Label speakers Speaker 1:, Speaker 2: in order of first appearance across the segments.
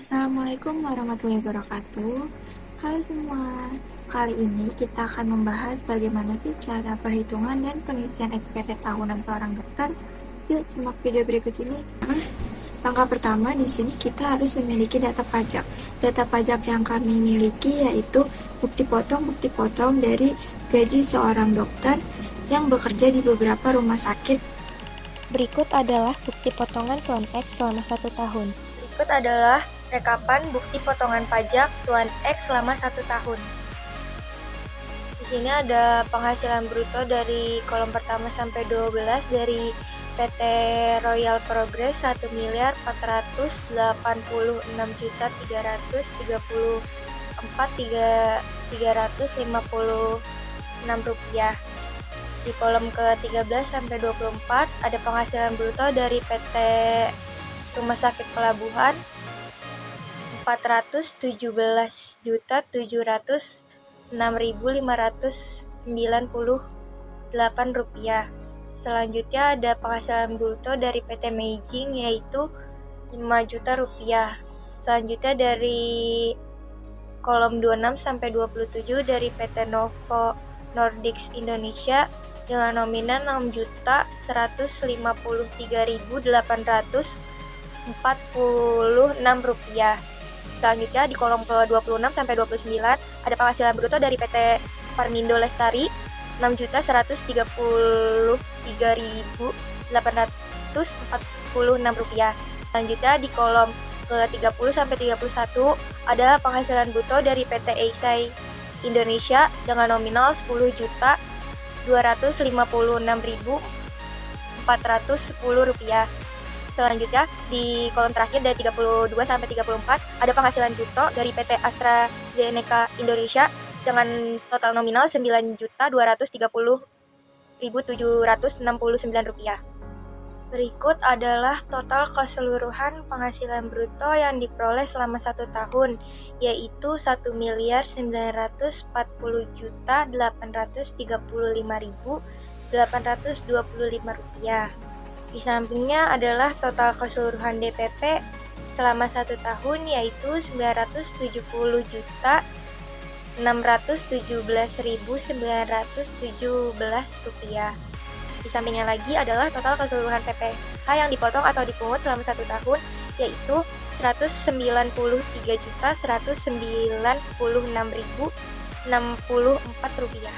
Speaker 1: Assalamualaikum warahmatullahi wabarakatuh. Halo semua, kali ini kita akan membahas bagaimana sih cara perhitungan dan pengisian SPT tahunan seorang dokter. Yuk simak video berikut ini. Langkah pertama di sini kita harus memiliki data pajak. Data pajak yang kami miliki yaitu bukti potong dari gaji seorang dokter yang bekerja di beberapa rumah sakit.
Speaker 2: Berikut adalah bukti potongan Tuan X selama 1 tahun.
Speaker 3: Berikut adalah rekapan bukti potongan pajak Tuan X selama 1 tahun. Di sini ada penghasilan bruto dari kolom pertama sampai 12 dari PT Royal Progress 1.486.334.356 rupiah. Di kolom ke-13 sampai 24 ada penghasilan bruto dari PT Rumah Sakit Pelabuhan 417.706.598 rupiah. Selanjutnya ada penghasilan bruto dari PT Meijing yaitu 5 juta rupiah. Selanjutnya dari kolom 26 sampai 27 dari PT Novo Nordics Indonesia dengan nominal Rp6.153.846. Selanjutnya di kolom ke-26 sampai 29 ada penghasilan bruto dari PT Parmindo Lestari Rp6.133.846. Selanjutnya di kolom ke-30 sampai 31 ada penghasilan bruto dari PT Eisai Indonesia dengan nominal Rp10.256.410. Selanjutnya di kolom terakhir dari 32 sampai 34 ada penghasilan bruto dari PT AstraZeneca Indonesia dengan total nominal Rp9.230.769. Berikut adalah total keseluruhan penghasilan bruto yang diperoleh selama 1 tahun, yaitu Rp1.940.835.825. Di sampingnya adalah total keseluruhan DPP selama 1 tahun, yaitu Rp977.617.917. Di sampingnya lagi adalah total keseluruhan PPh yang dipotong atau dipungut selama 1 tahun, yaitu Rp193.196.064.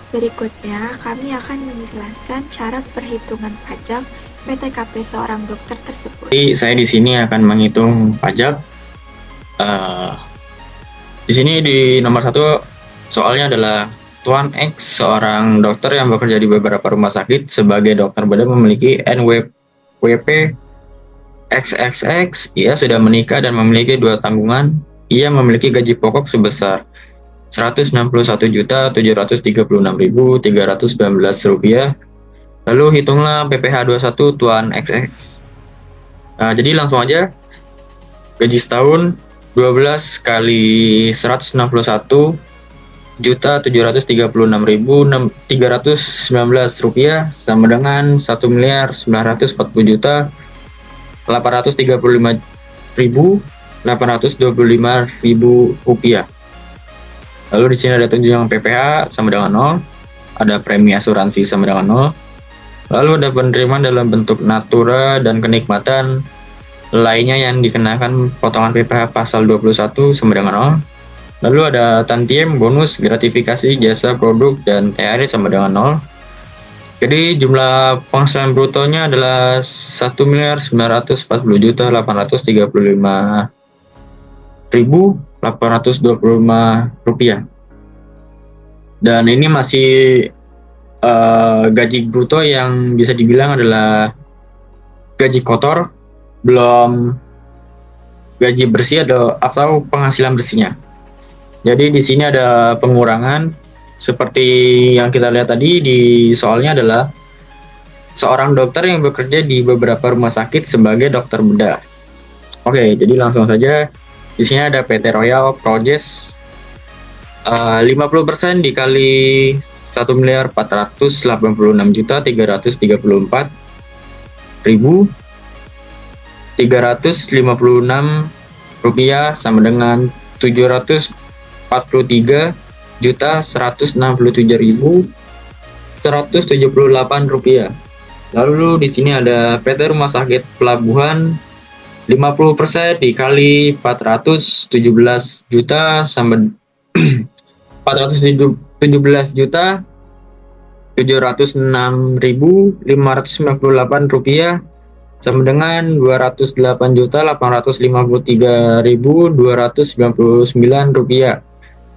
Speaker 1: Berikutnya, kami akan menjelaskan cara perhitungan pajak PTKP seorang dokter tersebut.
Speaker 4: Jadi saya di sini akan menghitung pajak. Di sini di nomor 1 soalnya adalah Tuan X, seorang dokter yang bekerja di beberapa rumah sakit sebagai dokter bedah memiliki NWP XXX. Ia sudah menikah dan memiliki 2 tanggungan. Ia memiliki gaji pokok sebesar Rp161.736.319. Lalu hitunglah PPh 21 Tuan XX. Jadi langsung aja, gaji setahun 12 kali 161.736.319 rupiah sama dengan 1.995.825.825 rupiah. Lalu di sini ada tunjangan PPh sama dengan 0, ada premi asuransi sama dengan 0, lalu ada penerimaan dalam bentuk natura dan kenikmatan lainnya yang dikenakan potongan PPh pasal 21 sama dengan 0, lalu ada tantiem, bonus, gratifikasi, jasa produk, dan THR sama dengan 0. Jadi jumlah penghasilan brutonya adalah Rp1.940.835.825 rupiah. Dan ini masih gaji bruto yang bisa dibilang adalah gaji kotor, belum gaji bersih atau penghasilan bersihnya. Jadi di sini ada pengurangan seperti yang kita lihat tadi di soalnya adalah seorang dokter yang bekerja di beberapa rumah sakit sebagai dokter bedah. Oke, jadi langsung saja. Di sini ada PT Royal Progress 50% dikali 1.486.334.356 rupiah sama dengan 743.167.178 rupiah. Lalu di sini ada PT Rumah Sakit Pelabuhan 50% dikali 417 juta sama 417 juta 706.598 rupiah sama dengan 208.853.299 rupiah.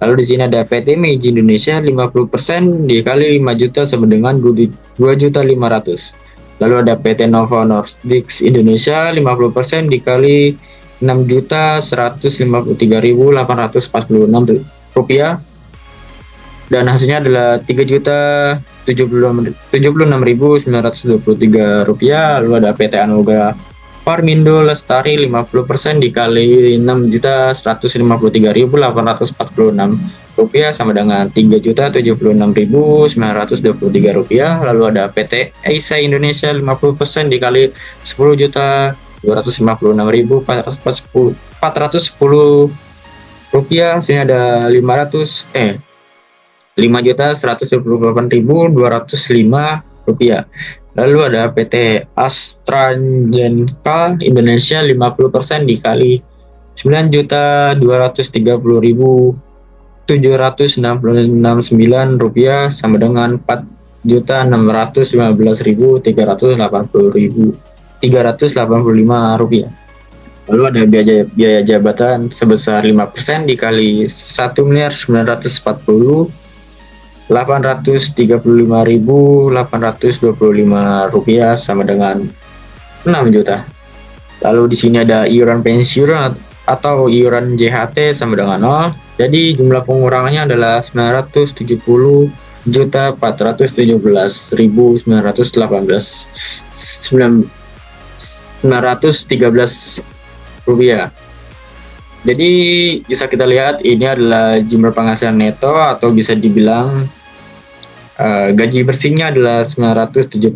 Speaker 4: Lalu di sini ada PT Meiji Indonesia 50% dikali 5 juta sama dengan 2.500.000. Lalu ada PT Nova Nordics Indonesia 50% dikali 6.153.846 rupiah. Dan hasilnya adalah 3.076.923 rupiah. Lalu ada PT Anugerah Parmindo Lestari 50% dikali 6.153.846 rupiah sama dengan 3.076.923 rupiah. Lalu ada PT Eisa Indonesia 50% dikali 10.256.410 rupiah. Sini ada 5.128.205 rupiah. Lalu ada PT AstraZeneca Indonesia 50% dikali 9.230.769 rupiah sama dengan 4.615.385 rupiah. Lalu ada biaya jabatan sebesar 5% dikali 1.940.835.825 rupiah sama dengan 6 juta. Lalu di sini ada iuran pensiun atau iuran JHT sama dengan 0. Jadi jumlah pengurangannya adalah 970.417.913 rupiah. Jadi bisa kita lihat ini adalah jumlah penghasilan neto atau bisa dibilang gaji bersihnya adalah 917.913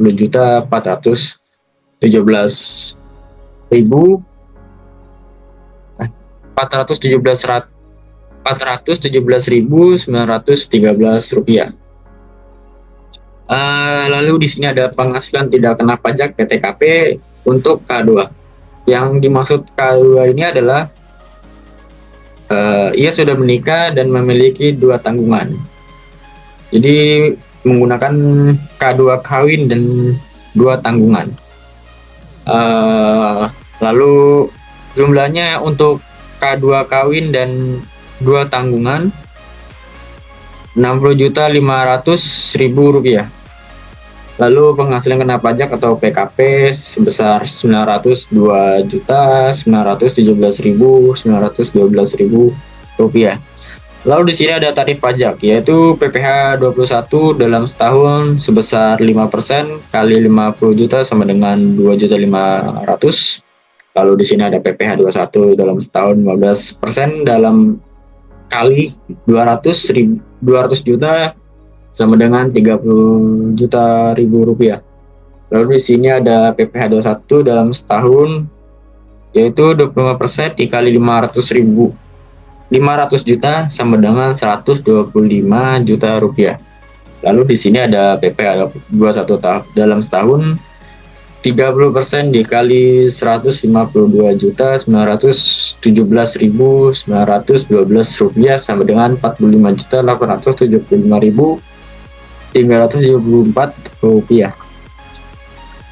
Speaker 4: rupiah. Lalu di sini ada penghasilan tidak kena pajak PTKP untuk K2. Yang dimaksud K2 ini adalah ia sudah menikah dan memiliki 2 tanggungan. Jadi menggunakan K2 kawin dan 2 tanggungan. Lalu jumlahnya untuk K2 kawin dan 2 tanggungan 60.500.000 rupiah. Lalu penghasilan kena pajak atau PKP sebesar 902.917.912 rupiah. Lalu di sini ada tarif pajak yaitu PPh 21 dalam setahun sebesar 5% kali 50 juta sama dengan 2.500.000. Lalu di sini ada PPh 21 dalam setahun 15% dalam kali 200 juta sama dengan 30 juta rupiah. Lalu di sini ada PPh 21 dalam setahun yaitu 25% dikali 500 juta sama dengan 125 juta rupiah. Lalu di sini ada PPh 21 dalam setahun 30% dikali 152.917.912 rupiah sama dengan 45.875.374 rupiah.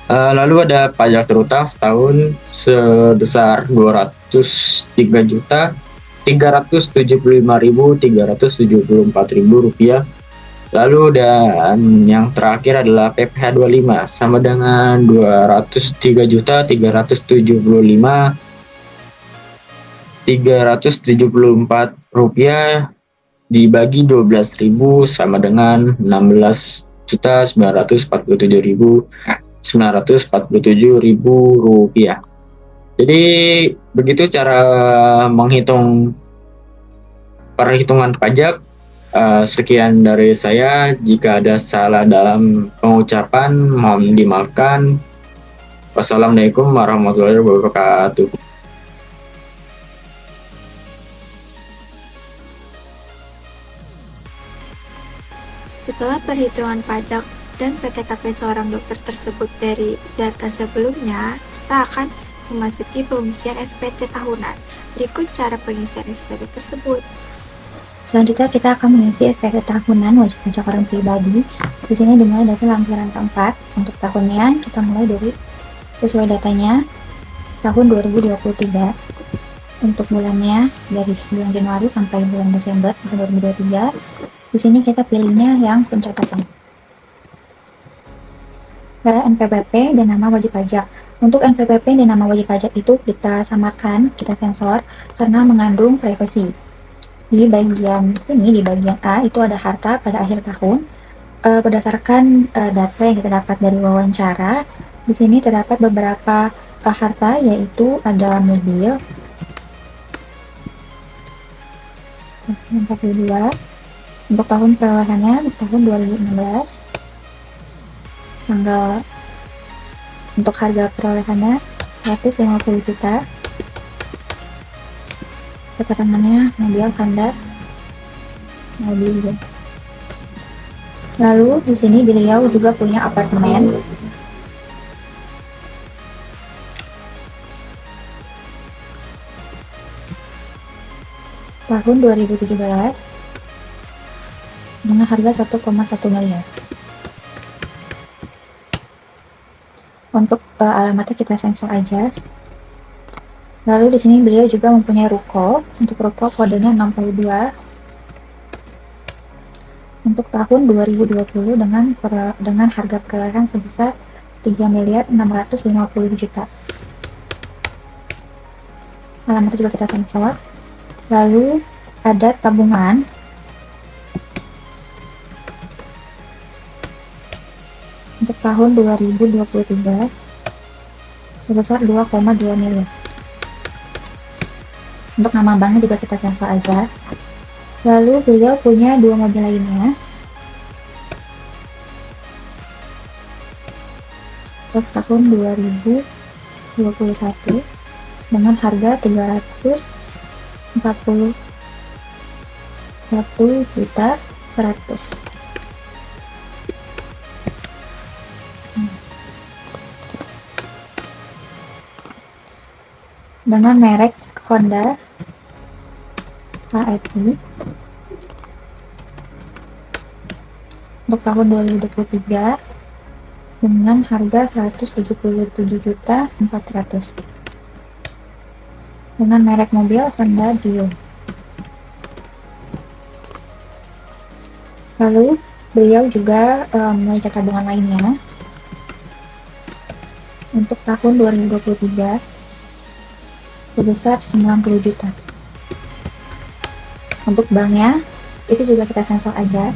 Speaker 4: Lalu ada pajak terutang setahun sebesar 203.375.374 rupiah. Lalu dan yang terakhir adalah PPh 25 sama dengan 203.375.374 rupiah dibagi 12.000 sama dengan 16.947.947 rupiah. Jadi begitu cara menghitung perhitungan pajak. Sekian dari saya. Jika ada salah dalam pengucapan mohon dimaafkan. Wassalamualaikum warahmatullahi wabarakatuh.
Speaker 1: Setelah perhitungan pajak dan PTKP seorang dokter tersebut dari data sebelumnya, kita akan memasuki pengisian SPT tahunan. Berikut cara pengisian SPT tersebut.
Speaker 5: Selanjutnya kita akan mengisi SPT tahunan wajib pajak orang pribadi. Di sini dimulai dari lampiran keempat. Untuk tahunnya kita mulai dari sesuai datanya tahun 2023. Untuk bulannya dari bulan Januari sampai bulan Desember 2023. Di sini kita pilihnya yang pencatatan. NPWP dan nama wajib pajak. Untuk NPWP dan nama wajib pajak itu kita samarkan, kita sensor karena mengandung privasi. Di bagian sini, di bagian A itu ada harta pada akhir tahun. Berdasarkan data yang kita dapat dari wawancara, di sini terdapat beberapa harta, yaitu ada mobil 42 untuk tahun perolehannya tahun 2016, tanggal untuk harga perolehannya 150 juta, keterangannya mobil Honda mobil. Lalu di sini beliau juga punya apartemen tahun 2017 dengan harga 1,1 miliar. Untuk alamatnya kita sensor aja. Lalu di sini beliau juga mempunyai ruko. Untuk ruko kodenya 62 untuk tahun 2020 dengan harga perolehan sebesar 3.650 juta. Alamatnya juga kita sensor. Lalu ada tabungan untuk tahun 2023 sebesar 2,2 miliar. Untuk nama banknya juga kita sensor aja. Lalu beliau punya 2 mobil lainnya untuk tahun 2021 dengan harga 341 juta 100. Dengan merek Honda HRV untuk tahun 2023 dengan harga 177 juta 400 dengan merek mobil Honda Dio. Lalu beliau juga memiliki tabungan lainnya untuk tahun 2023 sebesar 90 juta. Untuk banknya itu juga kita sensor aja.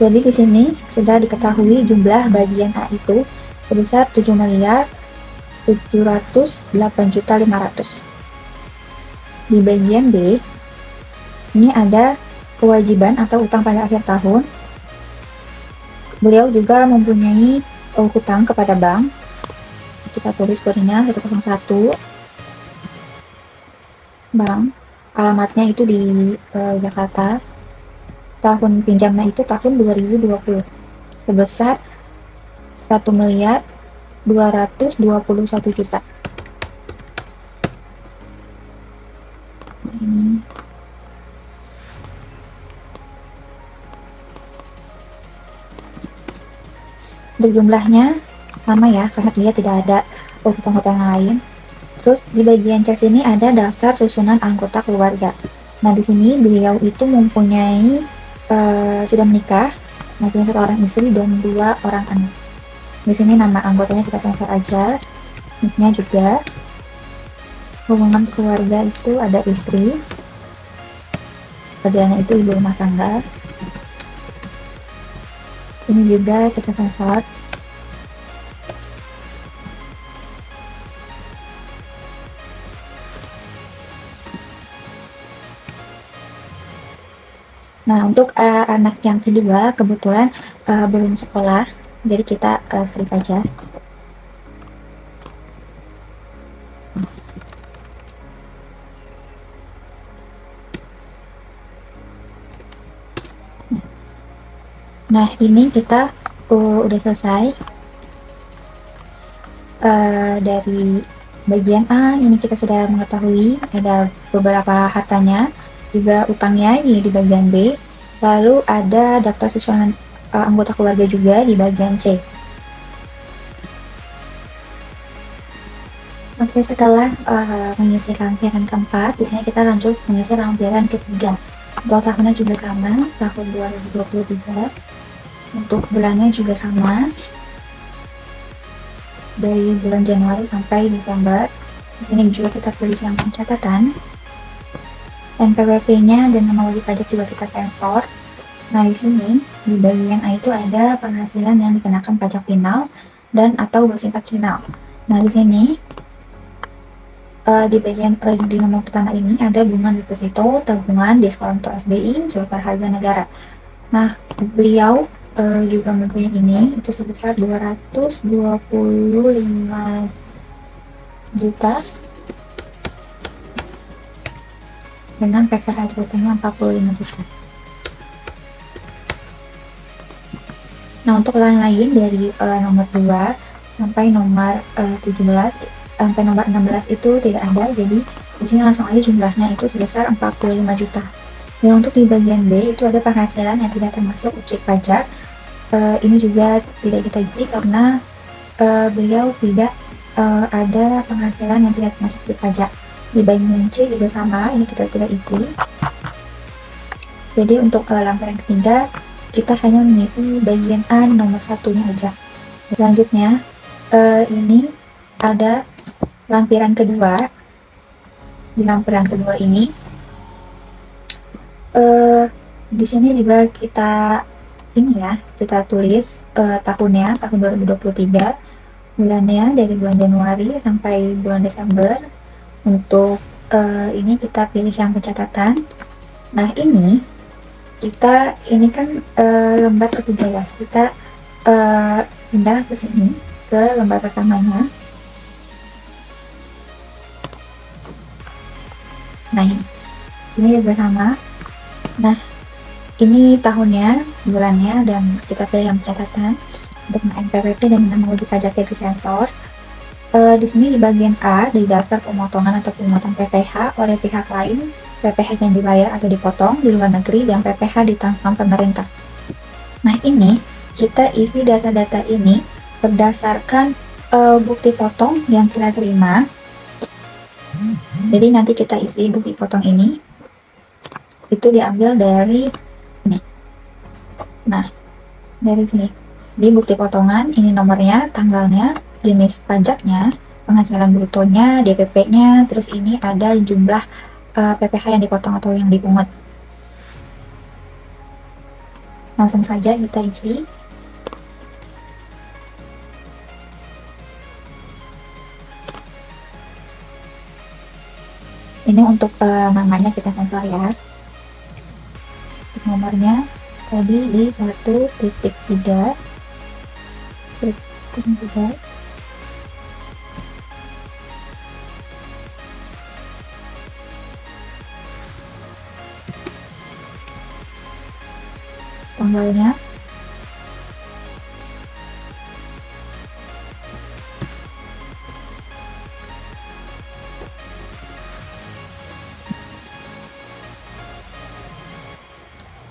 Speaker 5: Jadi di sini sudah diketahui jumlah bagian A itu sebesar 7.708.500. Di bagian B ini ada kewajiban atau utang pada akhir tahun. Beliau juga mempunyai hutang kepada bank. Kita tulis kodenya 101 bank, alamatnya itu di Jakarta. Tahun pinjamnya itu tahun 2020 sebesar 1.221 juta. Ini untuk jumlahnya sama ya, karena dia tidak ada hutang-hutang yang lain. Terus di bagian C sini ada daftar susunan anggota keluarga. Nah di sini beliau itu mempunyai sudah menikah, mempunyai 1 orang istri dan 2 orang anak. Di sini nama anggotanya kita sensor aja, nicknya juga. Hubungan keluarga itu ada istri, kerjanya itu ibu rumah tangga. Ini juga kita sensor. Nah, untuk anak yang kedua kebetulan belum sekolah, jadi kita strip aja. Nah, ini kita udah selesai dari bagian A. Ini kita sudah mengetahui ada beberapa hartanya, juga utangnya ini di bagian B. Lalu ada daftar susunan anggota keluarga juga di bagian C. Oke, setelah mengisi lampiran keempat, di sini kita lanjut mengisi lampiran ketiga. Untuk tahunnya juga sama, tahun 2023. Untuk bulannya juga sama, dari bulan Januari sampai Desember. Ini juga kita pilih yang pencatatan. NPWP-nya dan nama wajib pajak juga kita sensor. Nah, di sini di bagian A itu ada penghasilan yang dikenakan pajak final dan atau bersifat final. Nah, di sini di bagian di nomor pertama ini ada bunga deposito, tabungan, diskonto SBI, surat harga negara. Nah, beliau juga mempunyai ini itu sebesar 225 juta dengan PPh jatuhnya 45 juta. Nah, untuk lain-lain dari nomor 2 sampai nomor 17 sampai nomor 16 itu tidak ada, jadi di sini langsung aja jumlahnya itu sebesar 45 juta. Dan untuk di bagian B itu ada penghasilan yang tidak termasuk objek pajak. Ini juga tidak kita isi karena beliau tidak ada penghasilan yang tidak termasuk objek pajak. Di bagian C juga sama, ini kita tidak isi. Jadi untuk lampiran ketiga kita hanya mengisi bagian A nomor satunya aja. Selanjutnya ini ada lampiran kedua. Di lampiran kedua ini di sini juga kita kita tulis tahunnya tahun 2023, bulannya dari bulan Januari sampai bulan Desember. Untuk ini kita pilih yang pencatatan. Nah, ini kan lembar ketiga ya, kita pindah ke sini ke lembar pertamanya. Nah, ini juga sama. Nah, ini tahunnya, bulannya, dan kita pilih yang catatan. Untuk NPWP dan nama wajib pajaknya di sensor. Di sini di bagian A, di daftar pemotongan atau pemotongan PPh oleh pihak lain, PPh yang dibayar atau dipotong di luar negeri, dan PPh ditanggung pemerintah. Nah, ini kita isi data-data ini berdasarkan bukti potong yang kita terima. Jadi nanti kita isi bukti potong ini itu diambil dari ini. Nah, dari sini di bukti potongan ini nomornya, tanggalnya, jenis pajaknya, penghasilan brutonya, DPP-nya, terus ini ada jumlah PPh yang dipotong atau yang dipungut. Langsung saja kita isi. Ini untuk namanya kita sensor ya. Nomornya tadi di 1.3. Tanggalnya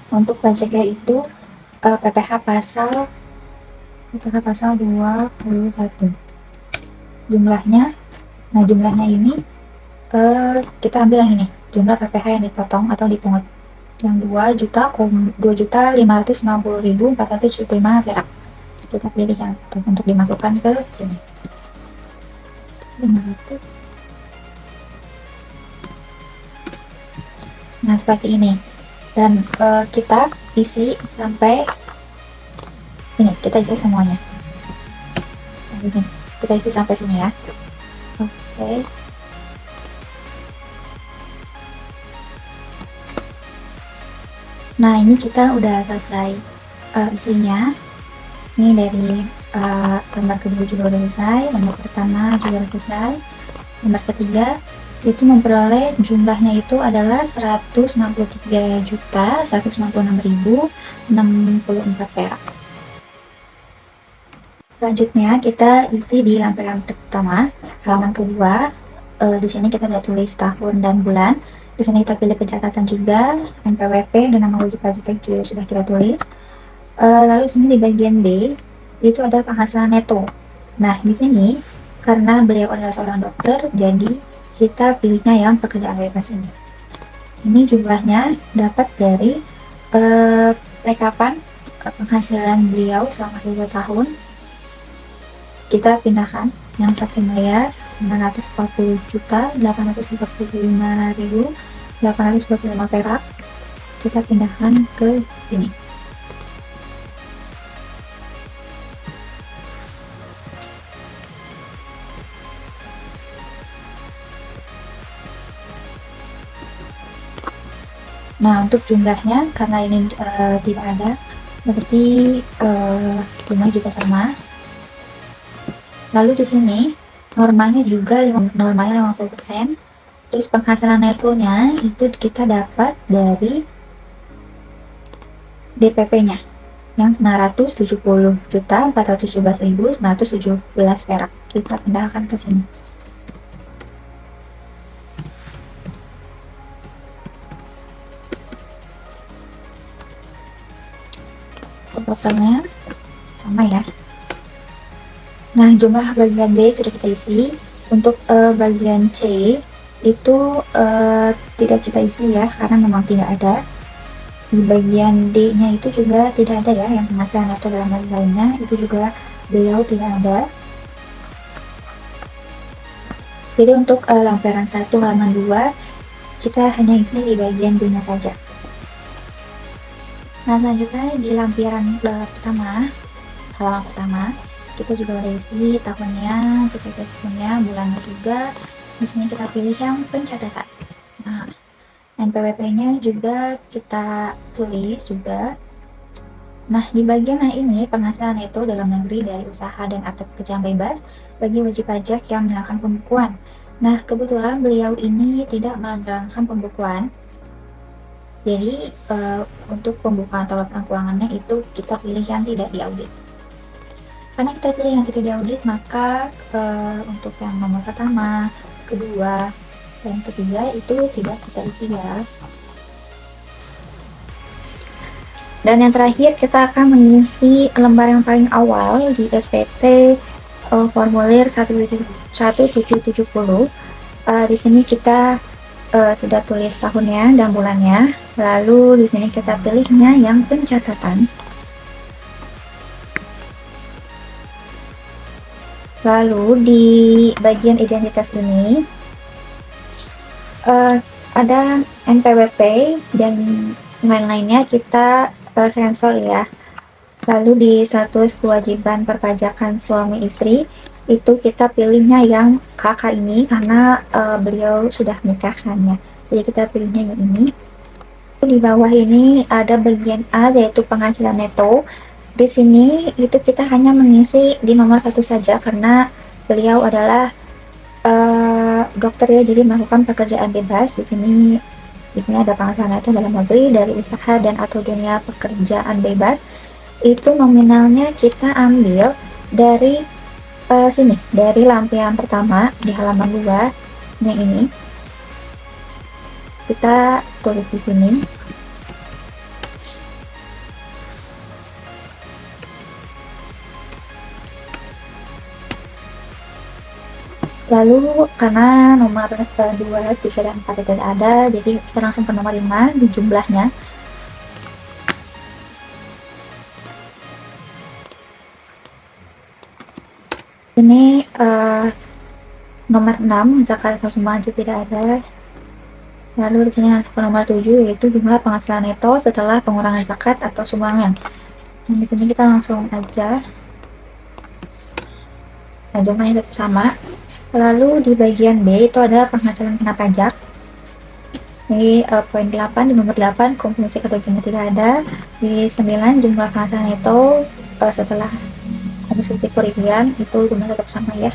Speaker 5: untuk pajaknya itu PPh pasal 21 jumlahnya. Nah, jumlahnya ini kita ambil yang ini, jumlah PPh yang dipotong atau dipungut yang 2.550.475 perak. Kita pilih yang itu untuk dimasukkan ke sini. 500. Nah, seperti ini. Dan kita isi sampai ini, kita isi semuanya. Ini, kita isi sampai sini ya. Oke. Nah, ini kita udah selesai isinya. Ini dari lembar kedua juga udah selesai, lembar pertama juga udah selesai, lembar ketiga itu memperoleh jumlahnya itu adalah 163.196.064 perak. Selanjutnya kita isi di lampiran pertama, halaman kedua. Di sini kita sudah tulis tahun dan bulan. Di sini kita pilih pencatatan juga, NPWP dan nama wajib pajak juga sudah kita tulis. Lalu di sini di bagian B itu ada penghasilan neto. Nah, di sini karena beliau adalah seorang dokter, jadi kita pilihnya yang pekerjaan bebas ini. Ini jumlahnya dapat dari rekapan penghasilan beliau selama 2 tahun. Kita pindahkan yang 1.940.835.825 perak. Kita pindahkan ke sini. Nah, untuk jumlahnya karena ini tidak ada, berarti jumlahnya juga sama. Lalu di sini normalnya juga normalnya 50%. Terus penghasilan netonya itu kita dapat dari DPP-nya yang 970.417.917 perak. Kita pindahkan ke sini. Totalnya sama ya. Nah, jumlah bagian B sudah kita isi. Untuk bagian C itu tidak kita isi ya, karena memang tidak ada. Di bagian D-nya itu juga tidak ada ya, yang penghasilan atau dalam lainnya itu juga beliau tidak ada. Jadi untuk lampiran 1 halaman 2 kita hanya isi di bagian B-nya saja. Nah, selanjutnya di lampiran pertama, halaman pertama, kita juga boleh isi tahunnya, tahunnya, bulannya juga. Di sini kita pilih yang pencatatan. Nah, NPWP-nya juga kita tulis juga. Nah, di bagian ini penghasilan neto dalam negeri dari usaha dan atau pekerjaan bebas bagi wajib pajak yang melakukan pembukuan. Nah, kebetulan beliau ini tidak menjalankan pembukuan. Jadi untuk pembukaan atau laporan keuangannya itu kita pilih yang tidak diaudit. Karena kita pilih yang tidak diaudit, maka untuk yang nomor pertama, kedua, dan ketiga itu tidak kita isi ya. Dan yang terakhir kita akan mengisi lembar yang paling awal di SPT formulir 1770. Di sini kita sudah tulis tahunnya dan bulannya. Lalu di sini kita pilihnya yang pencatatan. Lalu di bagian identitas ini ada NPWP dan lain-lainnya kita sensor ya. Lalu di status kewajiban perpajakan suami istri itu kita pilihnya yang kakak ini karena beliau sudah menikahkannya. Jadi kita pilihnya yang ini. Di bawah ini ada bagian A yaitu penghasilan neto. Di sini itu kita hanya mengisi di nomor 1 saja karena beliau adalah dokter ya, jadi melakukan pekerjaan bebas. Di sini ada penghasilan neto dalam negeri dari usaha dan atau dunia pekerjaan bebas. Itu nominalnya kita ambil dari sini, dari lampiran pertama di halaman 2. Nah, ini kita tulis di sini. Lalu karena nomor 2, 3, dan 4 tidak ada, jadi kita langsung ke nomor 5 di jumlahnya. Ini nomor 6, zakat atau sumbangan tidak ada. Lalu di sini langsung ke nomor 7 yaitu jumlah penghasilan neto setelah pengurangan zakat atau sumbangan. Dan di sini kita langsung aja. Nah, jumlahnya tetap sama. Lalu di bagian B itu ada penghasilan kena pajak. Di poin 8, di nomor 8 kompensasi kerugian tidak ada. Di 9 jumlah penghasilan neto setelah kompensasi kerugian itu jumlah tetap sama ya.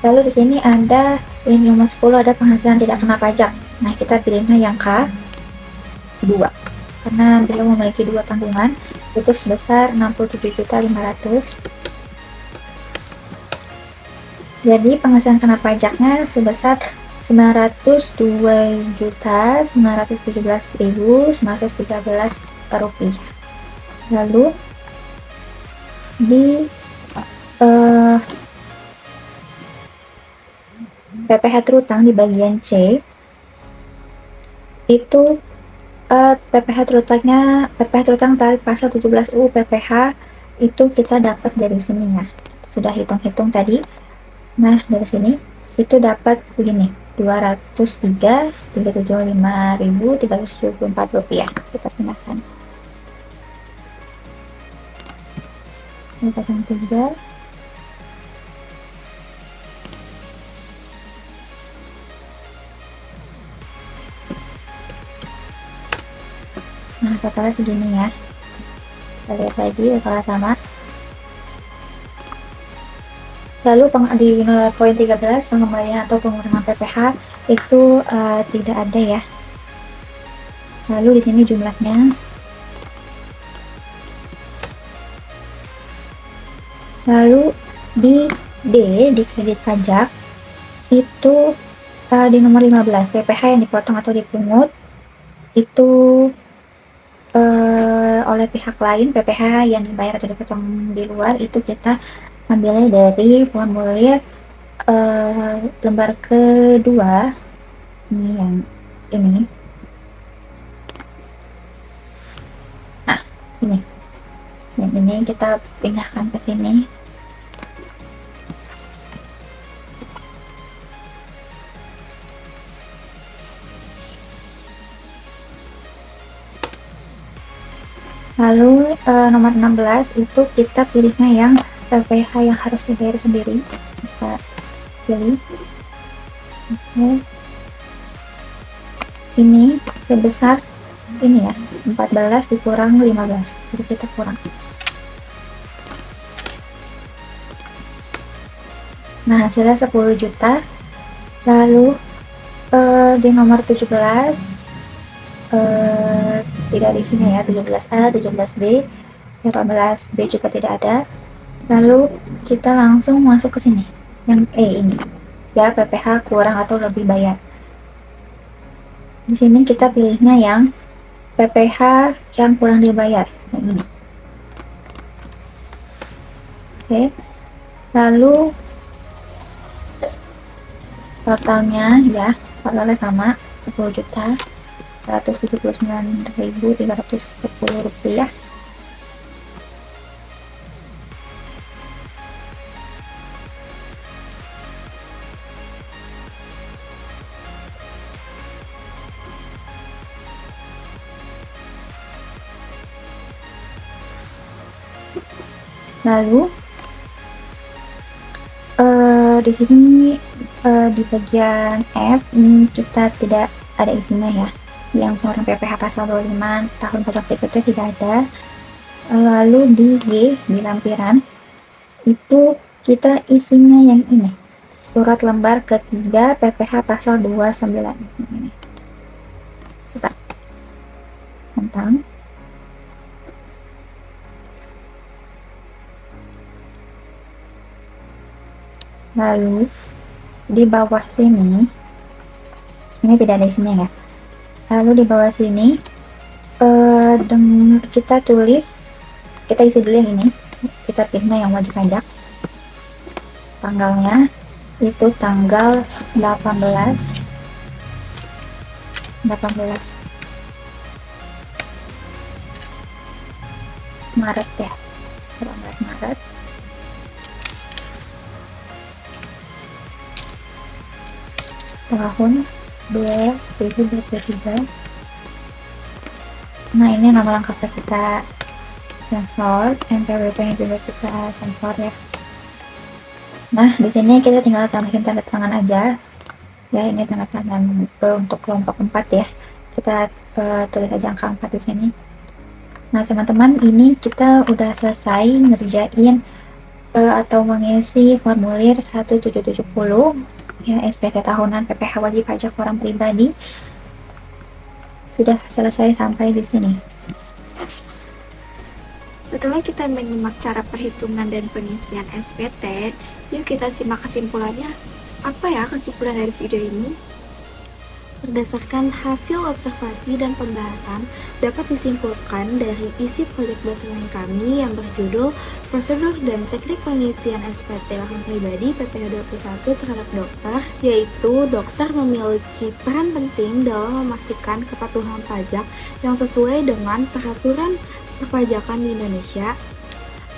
Speaker 5: Lalu di sini ada Ini nomor 10 ada penghasilan tidak kena pajak. Nah, kita pilihnya yang K2. Karena beliau memiliki 2 tanggungan, itu sebesar 67.500. Jadi penghasilan kena pajaknya sebesar 902.917.913 rupiah. Lalu di PPh terutang di bagian C itu PPh terutang tarif pasal 17 UU PPh itu kita dapat dari sini ya. Sudah hitung-hitung tadi. Nah, dari sini itu dapat segini, 203.375.374 rupiah. Kita pindahkan. Ini pasang 3. Nah, totalnya segini ya. Kita lihat lagi, totalnya sama. Lalu di poin 13, pengembalian atau pengurangan PPh itu tidak ada ya. Lalu di sini jumlahnya. Lalu di D, di kredit pajak, itu di nomor 15, PPh yang dipotong atau dipungut itu oleh pihak lain, PPh yang dibayar atau dipotong di luar itu kita ambilnya dari formulir lembar kedua, ini yang ini. Nah, ini yang ini kita pindahkan ke sini. Lalu nomor 16 itu kita pilihnya yang PPh yang harus dibayar sendiri. Kita pilih. Oke. Ini sebesar ini ya, 14 dikurang 15. Jadi kita kurang. Nah, hasilnya 10 juta. Lalu di nomor 17 tidak di sini ya, 17A, 17B, 18B juga tidak ada. Lalu kita langsung masuk ke sini, yang E ini ya, PPh kurang atau lebih bayar. Di sini kita pilihnya yang PPh yang kurang dibayar, yang ini. Oke. Lalu totalnya ya, totalnya sama, 10.179.310 rupiah. Lalu di sini di bagian F kita tidak ada isinya ya, yang seorang PPh pasal 25 tahun pajak berikutnya tidak ada. Lalu di G, di lampiran itu kita isinya yang ini, surat lembar ketiga PPh pasal 29 ini. Kita tentang lalu di bawah sini ini tidak ada isinya ya. Lalu di bawah sini kita tulis, kita isi dulu yang ini, kita pilihnya yang wajib pajak. Tanggalnya itu tanggal 18 Maret ya, 18 Maret. Tahun 2023. Nah, ini nama lengkapnya kita sensor, NPWP nya juga kita sensor ya. Nah, di sini kita tinggal tambahin tanda tangan aja ya, ini tanda tangan untuk kelompok 4 ya. Kita tulis aja angka 4 di sini. Nah, teman-teman, ini kita udah selesai ngerjain atau mengisi formulir 1770 ya SPT tahunan PPh wajib pajak orang pribadi sudah selesai sampai di sini.
Speaker 1: Setelah kita menyimak cara perhitungan dan pengisian SPT, yuk kita simak kesimpulannya. Apa ya kesimpulan dari video ini?
Speaker 2: Berdasarkan hasil observasi dan pembahasan, dapat disimpulkan dari isi proyek dosen kami yang berjudul Prosedur dan Teknik Pengisian SPT Orang Pribadi PPh 21 terhadap dokter, yaitu dokter memiliki peran penting dalam memastikan kepatuhan pajak yang sesuai dengan peraturan perpajakan di Indonesia.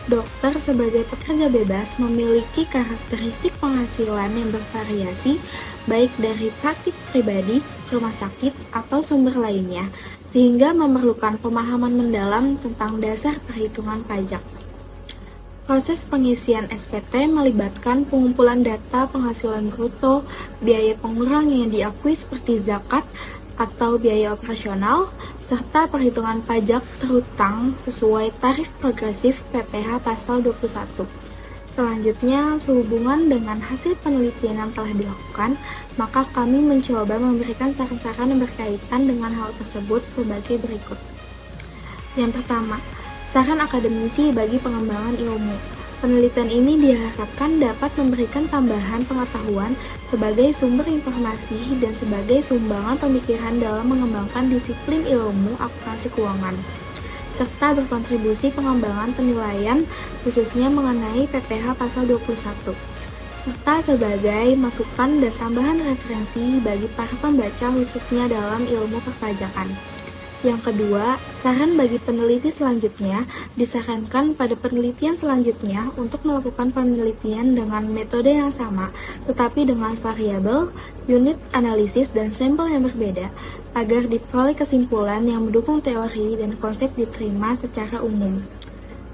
Speaker 2: Dokter sebagai pekerja bebas memiliki karakteristik penghasilan yang bervariasi, baik dari praktik pribadi, rumah sakit, atau sumber lainnya, sehingga memerlukan pemahaman mendalam tentang dasar perhitungan pajak. Proses pengisian SPT melibatkan pengumpulan data penghasilan bruto, biaya pengurang yang diakui seperti zakat atau biaya operasional, serta perhitungan pajak terhutang sesuai tarif progresif PPh pasal 21. Selanjutnya, sehubungan dengan hasil penelitian yang telah dilakukan, maka kami mencoba memberikan saran-saran yang berkaitan dengan hal tersebut sebagai berikut. Yang pertama, saran akademisi bagi pengembangan ilmu. Penelitian ini diharapkan dapat memberikan tambahan pengetahuan sebagai sumber informasi dan sebagai sumbangan pemikiran dalam mengembangkan disiplin ilmu akuntansi keuangan, serta berkontribusi pengembangan penilaian khususnya mengenai PPh pasal 21, serta sebagai masukan dan tambahan referensi bagi para pembaca khususnya dalam ilmu perpajakan. Yang kedua, saran bagi peneliti selanjutnya disarankan pada penelitian selanjutnya untuk melakukan penelitian dengan metode yang sama, tetapi dengan variabel, unit analisis, dan sampel yang berbeda, agar diperoleh kesimpulan yang mendukung teori dan konsep diterima secara umum.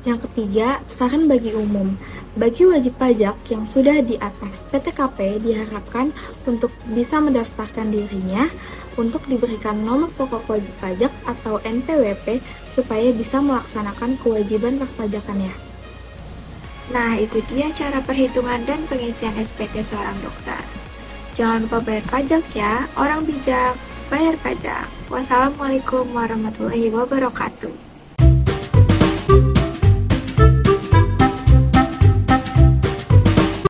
Speaker 2: Yang ketiga, saran bagi umum. Bagi wajib pajak yang sudah di atas PTKP diharapkan untuk bisa mendaftarkan dirinya untuk diberikan nomor pokok wajib pajak atau NPWP supaya bisa melaksanakan kewajiban perpajakannya.
Speaker 1: Nah, itu dia cara perhitungan dan pengisian SPT seorang dokter. Jangan lupa bayar pajak ya, orang bijak bayar pajak. Wassalamualaikum warahmatullahi wabarakatuh.